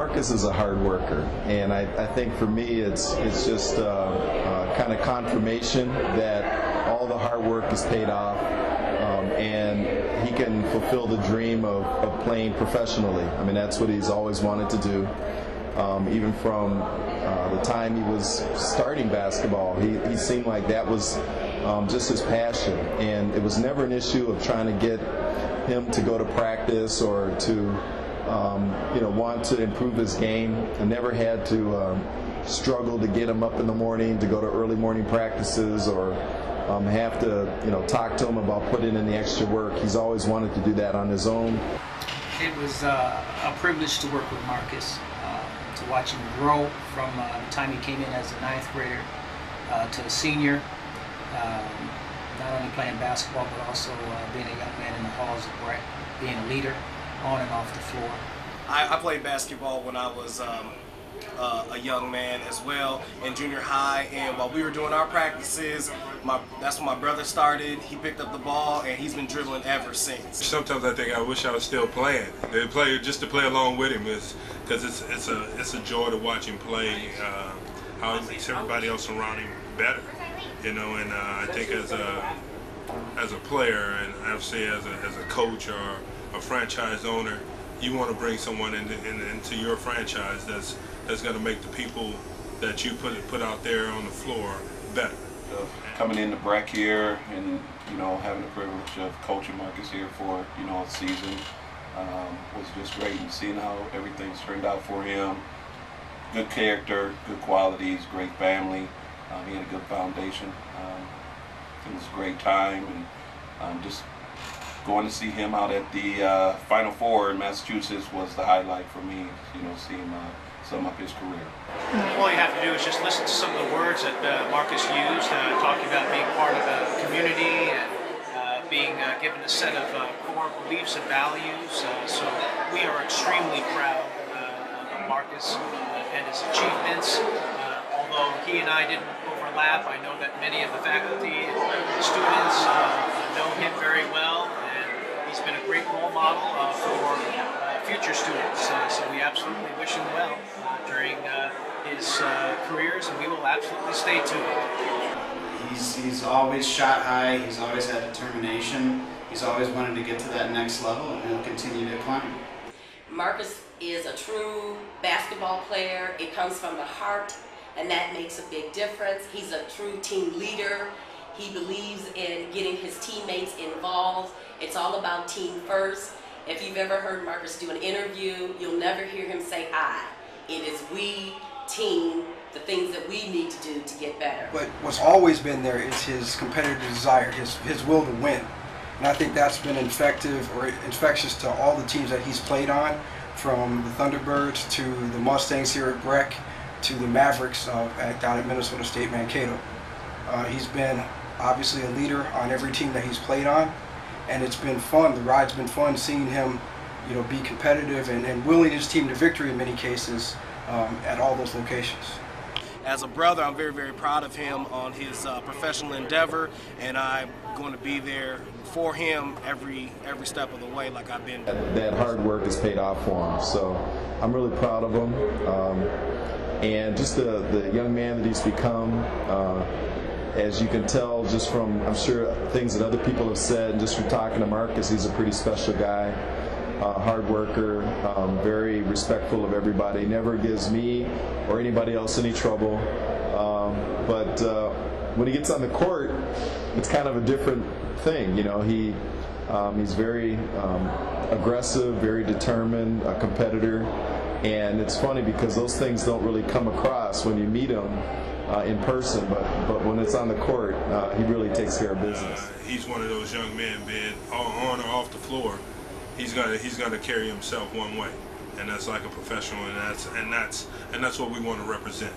Marcus is a hard worker, and I think for me it's just kind of confirmation that all the hard work is paid off, and he can fulfill the dream of playing professionally. I mean, that's what he's always wanted to do. Even from the time he was starting basketball, he seemed like that was just his passion, and it was never an issue of trying to get him to go to practice or to want to improve his game. I never had to struggle to get him up in the morning to go to early morning practices or have to talk to him about putting in the extra work. He's always wanted to do that on his own. It was a privilege to work with Marcus, to watch him grow from the time he came in as a 9th grader to a senior, not only playing basketball but also being a young man in the halls of BRECK, being a leader on and off the floor. I played basketball when I was a young man as well in junior high, and while we were doing our practices, that's when my brother started. He picked up the ball and he's been dribbling ever since. Sometimes I think I wish I was still playing. Just to play along with him, because it's a joy to watch him play. How he makes everybody else around him better, and I think as a player, and obviously as a coach or a franchise owner, you want to bring someone into your franchise that's going to make the people that you put out there on the floor better. Coming into BRECK here and having the privilege of coaching Marcus here for a season was just great, and seeing how everything's turned out for him. Good character, good qualities, great family. He had a good foundation. It was a great time, and just going to see him out at the Final Four in Massachusetts was the highlight for me. See him sum up his career. All you have to do is just listen to some of the words that Marcus used, talking about being part of a community and being given a set of core beliefs and values. So we are extremely proud of Marcus and his achievements. Although he and I didn't overlap, I know that many of the faculty and students know him very well, and he's been a great role model for future students. So we absolutely wish him well during his careers, and we will absolutely stay tuned. He's always shot high, he's always had determination, he's always wanted to get to that next level, and he'll continue to climb. Marcus is a true basketball player. It comes from the heart, and that makes a big difference. He's a true team leader. He believes in getting his teammates involved. It's all about team first. If you've ever heard Marcus do an interview, you'll never hear him say I. It is we, team, the things that we need to do to get better. But what's always been there is his competitive desire, his will to win. And I think that's been infectious to all the teams that he's played on, from the Thunderbirds to the Mustangs here at BRECK to the Mavericks down at Minnesota State Mankato. He's been obviously a leader on every team that he's played on, and it's been fun. The ride's been fun seeing him be competitive and willing his team to victory in many cases at all those locations. As a brother, I'm very, very proud of him on his professional endeavor, and I'm going to be there for him every step of the way, like I've been. That hard work has paid off for him, so I'm really proud of him. And just the young man that he's become, as you can tell just from, I'm sure, things that other people have said, and just from talking to Marcus, he's a pretty special guy. Hard worker, very respectful of everybody, never gives me or anybody else any trouble. But when he gets on the court, it's kind of a different thing. He's very aggressive, very determined, a competitor. And it's funny because those things don't really come across when you meet him in person, but when it's on the court, he really takes care of business. He's one of those young men, being on or off the floor. He's gonna carry himself one way, and that's like a professional, and that's what we want to represent.